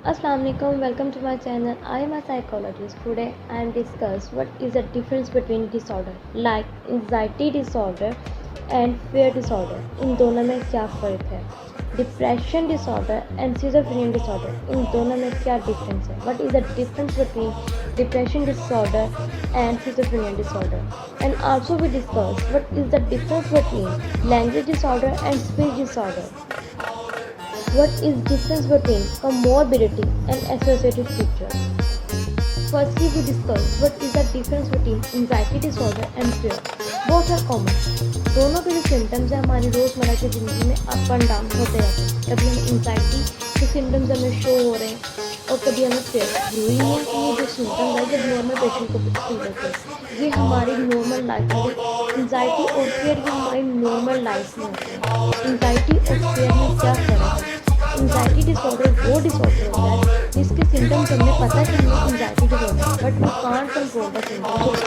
Assalamualaikum, welcome to my channel. I am a psychologist. Today I am discuss what is the difference between disorder like anxiety disorder and fear disorder. इन दोनों में क्या फ़र्क है? Depression disorder and schizophrenia disorder. इन दोनों में क्या difference है? What is the difference between depression disorder and schizophrenia disorder? And also we discuss what is the difference between language disorder and speech disorder. What is difference between comorbidity and associated features? Firstly, we discuss what is the difference between anxiety disorder and fear. Both are common. दोनों के जो symptoms हैं हमारी रोज़मर्रा की ज़िंदगी में up and down होते रहते हैं. कभी हमें एंग्जाइटी के सिम्टम्स हमें शो हो रहे हैं और कभी हमें फेयर. जरूरी नहीं है कि ये जो सिम्टम्स है जब नॉर्मल पेशेंट को फील होते हैं ये हमारी नॉर्मल लाइफ में एंग्जाइटी और फेयर ये हमारी नॉर्मल लाइफ में होते हैं. एंग्जाइटी और फेयर में क्या फ़र्क है? एंग्जाइटी डिसऑर्डर वो डिसऑर्डर होता है जिसके सिम्टम्स हमें पता है कि हमें एंग्जाइटी डिसऑर्डर है but we can't control the symptoms.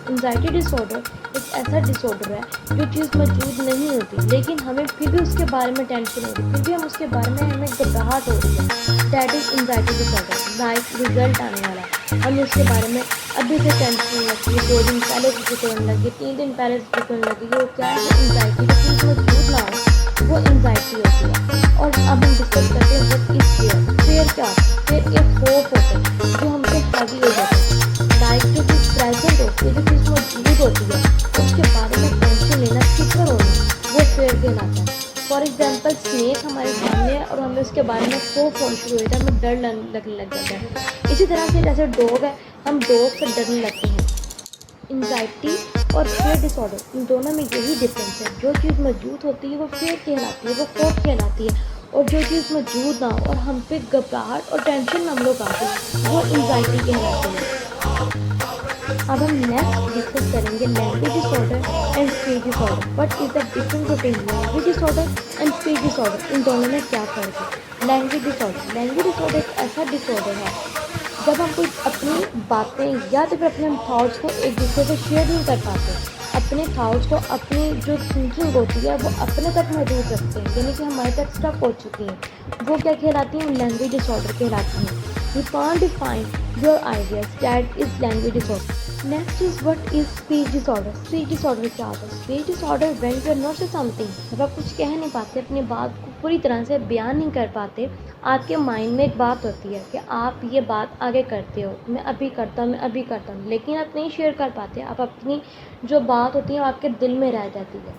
Anxiety disorder एक ऐसा डिसऑर्डर है जो चीज़ मौजूद नहीं होती लेकिन हमें फिर भी उसके बारे में टेंशन होती है, फिर भी हम उसके बारे में हमें घबराहट हो रही है. That is anxiety disorder. Like result आने वाला है हमें उसके बारे में अभी से टेंशन होने लगती है. 2 दिन पहले से फिक्र होने लगी, 3 दिन पहले से फिक्र होने लगी. वो क्या है? एंग्जाइटी. जो चीज़ मौजूद ना हो वो एंग्जाइटी होती है. और अब हम डिस्कस करते हैं व्हाट इज फेयर. फेयर क्या होता है? फेयर एक होप होता है जो हम पे हावी हो जाता है. लाइक जो चीज़ प्रेजेंट होती है, जो चीज़ मौजूद होती है उसके बारे में टेंशन लेना, फिक्र होना, वो फेयर कहलाता है. फॉर एग्जाम्पल स्नेक हमारे सामने है और हमें उसके बारे में खौफ होना शुरू हो जाता है, हमें डर लगने लग जाता है. इसी तरह से जैसे डॉग है, हम डॉग से डरने लगते हैं. एंग्जाइटी और फेयर डिसऑर्डर इन दोनों में यही डिफरेंस है. जो चीज़ मौजूद होती है वो फेयर कहलाती है, वो खौफ कहलाती है. और जो चीज़ मौजूद ना हो और हम पे घबराहट और टेंशन हम लोग आते हैं वो एंग्जाइटी कहलाती है. अब हम नेक्स्ट डिस्कस करेंगे language disorder and speech disorder. What is the difference between language disorder and speech disorder. इन दोनों में क्या फ़र्क है? Language disorder. लैंग्वेज डिसऑर्डर एक ऐसा डिसऑर्डर है जब हम कोई अपनी बातें या तो फिर अपने थॉट्स को एक दूसरे से शेयर नहीं कर पाते. अपने थॉट्स को, अपनी जो थिंकिंग होती है वो अपने तक महदूद रखते हैं, यानी कि हमारे तक स्टक हो चुकी हैं. वो क्या कहलाती हैं? लैंग्वेज डिसऑर्डर कहलाती हैं. You can't define your ideas. That is language disorder. Next is what is speech disorder. Speech disorder क्या होता है? Speech disorder when you are not say something. जब आप कुछ कह नहीं पाते, अपनी बात को पूरी तरह से बयान नहीं कर पाते. आपके माइंड में एक बात होती है कि आप ये बात आगे करते हो, मैं अभी करता हूँ, मैं अभी करता हूँ, लेकिन आप नहीं शेयर कर पाते. आप अपनी जो बात होती है वो आपके दिल में रह जाती है.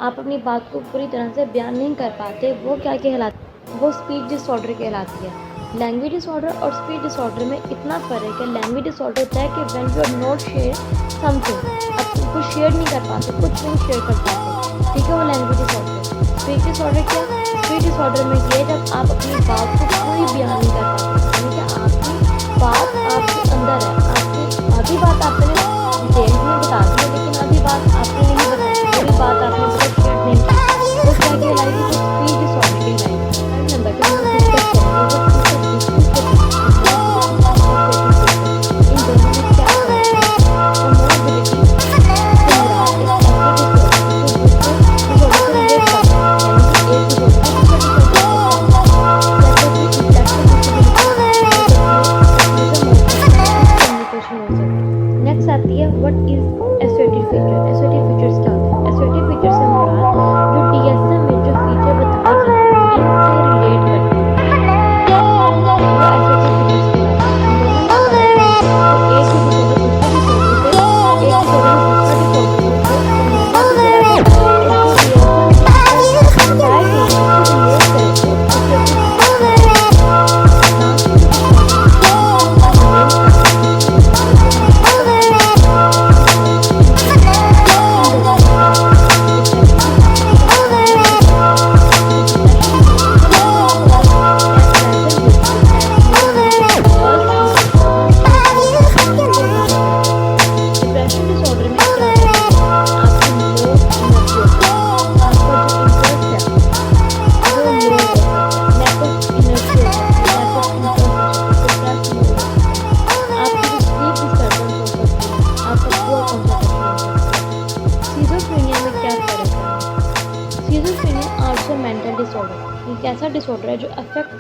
आप अपनी बात को पूरी तरह से बयान नहीं कर पाते. वो क्या कहलाती? वो स्पीच डिसऑर्डर कहलाती है. लैंग्वेज डिसऑर्डर और स्पीच डिसऑर्डर में इतना फ़र्क है. लैंग्वेज डिसऑर्डर होता है कि when you are not share something, आप कुछ शेयर नहीं कर पाते, कुछ नहीं शेयर कर पाते, ठीक है, वो लैंग्वेज डिसऑर्डर. स्पीच डिसऑर्डर क्या? स्पीच डिसऑर्डर में ये जब आप अपनी बात को पूरी बयान नहीं कर पाते, यानी कि आपकी बात आपके अंदर है, आपकी आधी बात आपने डिटेल में बता दी है लेकिन आधी बात आपने नहीं बताई, पूरी बात आपने उसको शेयर नहीं की. वो क्या कहलाएगी? तो स्पीच डिसऑर्डर कहलाएगी. नंबर 2 हम डिस्कस करेंगे इन दोनों में क्या फ़र्क है. कमोर्बिडिटी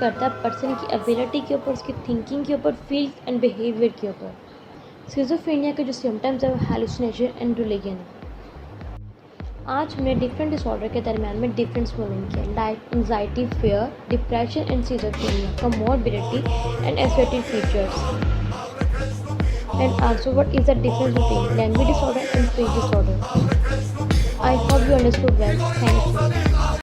करता है पर्सन की एबिलिटी के ऊपर, उसकी थिंकिंग के ऊपर, फील्स एंड बिहेवियर के ऊपर। स्किज़ोफ्रेनिया के जो सिम्टम्स है वो हैलुसिनेशन एंड डिलीजन है। आज हमने डिफरेंट डिसऑर्डर के दरमियान में डिफरेंस मूविंग किया, like anxiety, fear, depression and schizophrenia, comorbidity and associated features, and also what is the difference between language disorder and speech disorder. I hope you understood well. Thank you.